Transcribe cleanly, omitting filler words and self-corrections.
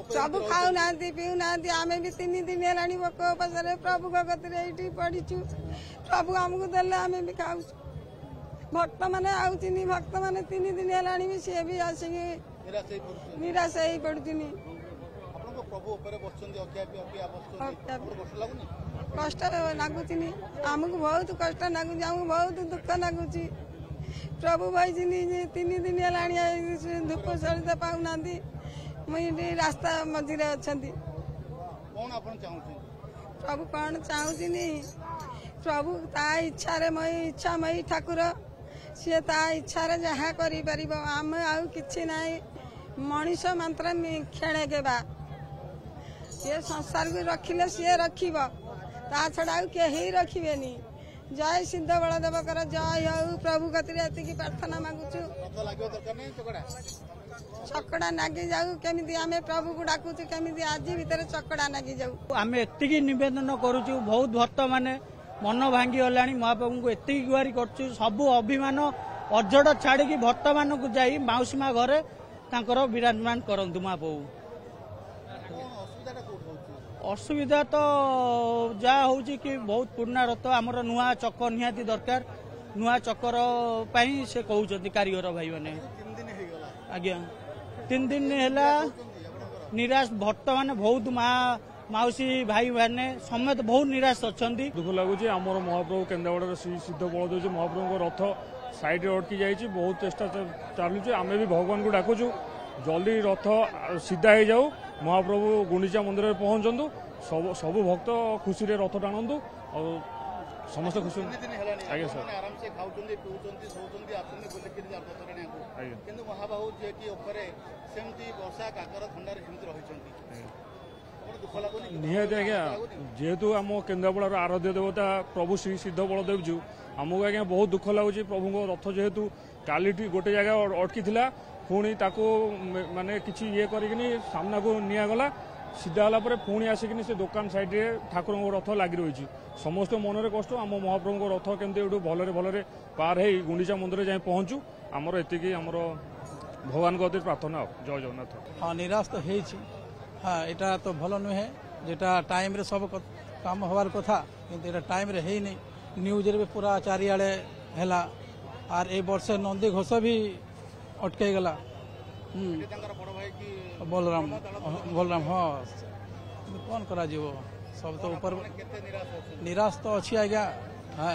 सब खाऊना पीऊना आम भी 3 दिन है भोक उपास प्रभु गति ये पड़ीचु प्रभु आमको देले आम भी खाऊ भक्त मैंने आउनी भक्त मैंने 3 दिन है सी भी आसिक निराश हो पड़ुनी कष्ट लगुच आमको बहुत कष्ट लगुच आमको बहुत दुख लगुच प्रभु भाई 3 दिन है धूप सलित पाऊना मुझे रास्ता मझे अच्छा प्रभु कौन चाहूनी प्रभु ता इच्छा मई इच्छा मई ठाकुर सी ता इच्छा जहाँ कर आम आउ कि ना मनीष मंत्र खेणे के बा ये संसार को रखिले सी रखिब ता छड़ा कहीं रखिए जय सिद्ध बलदेव कर जय हो प्रभु कति प्रार्थना मागुचु चकड़ा नागी जाऊ केमी आम प्रभु को डाकुचु केमी आज भितर चकड़ा नागी जाऊ आम एति नवेदन करुचु बहुत भक्त माने मन भांगी गला महाप्रभु को एति गुहारी करचु सबू अभिमान अजड़ छाड़ी भक्त मान को जाई माउसी माँ घरे तांकर विराजमान करंतु महाप्रभु असुविधा तो जहाँ हूँ कि बहुत पुराना रथ आमर नुआ चक निहाती दरकार नुआ चकर पाई से कहते कारीगर भाई मैंने आज्ञा 3 दिन है निराश भक्त मैंने बहुत माउसी भाई मैंने समेत बहुत निराश अच्छा दुख लगुच आमर महाप्रभु केन्द्रापड़ा श्री सिद्ध बलदेव महाप्रभु रथ साइड अटकी जाइए बहुत चेष्टा चलुचे आम भी भगवान को डाकुचु जल्दी रथ सीधा हो जाऊ महाप्रभु गुंडीचा मंदिर में पहुंचतु सब भक्त खुशी रे रथ टाणु और समस्त खुशी आज्ञा सर निहती आज्ञा जेहेतु आम केन्द्रापड़ार आराध्य देवता प्रभु श्री सिद्ध बलदेव जी आमको आज्ञा बहुत दुख लगुच प्रभु रथ जेहेतु काली गोटे जगह अटकी पुणी ताको माने किसी ये करिकनी सामना को निगला सीधा गला पुणी आसिक से दुकान साइड रे ठाकुर रथ लगी रही समस्त मनरे कष्ट आम महाप्रभु रथ केमती भलरे भलरे पार हो गुंडीचा मंदिर जाए पहुँचू आमर एतिकी आमर भगवान को प्रार्थना जय जगन्नाथ। हाँ निराश तो है हाँ यहाँ तो भल नुहे जेटा टाइम रे सब काम हबार कथा कि टाइम रे है नहीं न्यूज रे पूरा चारिआडे है आर ए वर्ष नंदी घोष भी अटके गला बलराम बलराम हाँ कौन करा सब तो ऊपर निराश तो अच्छी आज्ञा हाँ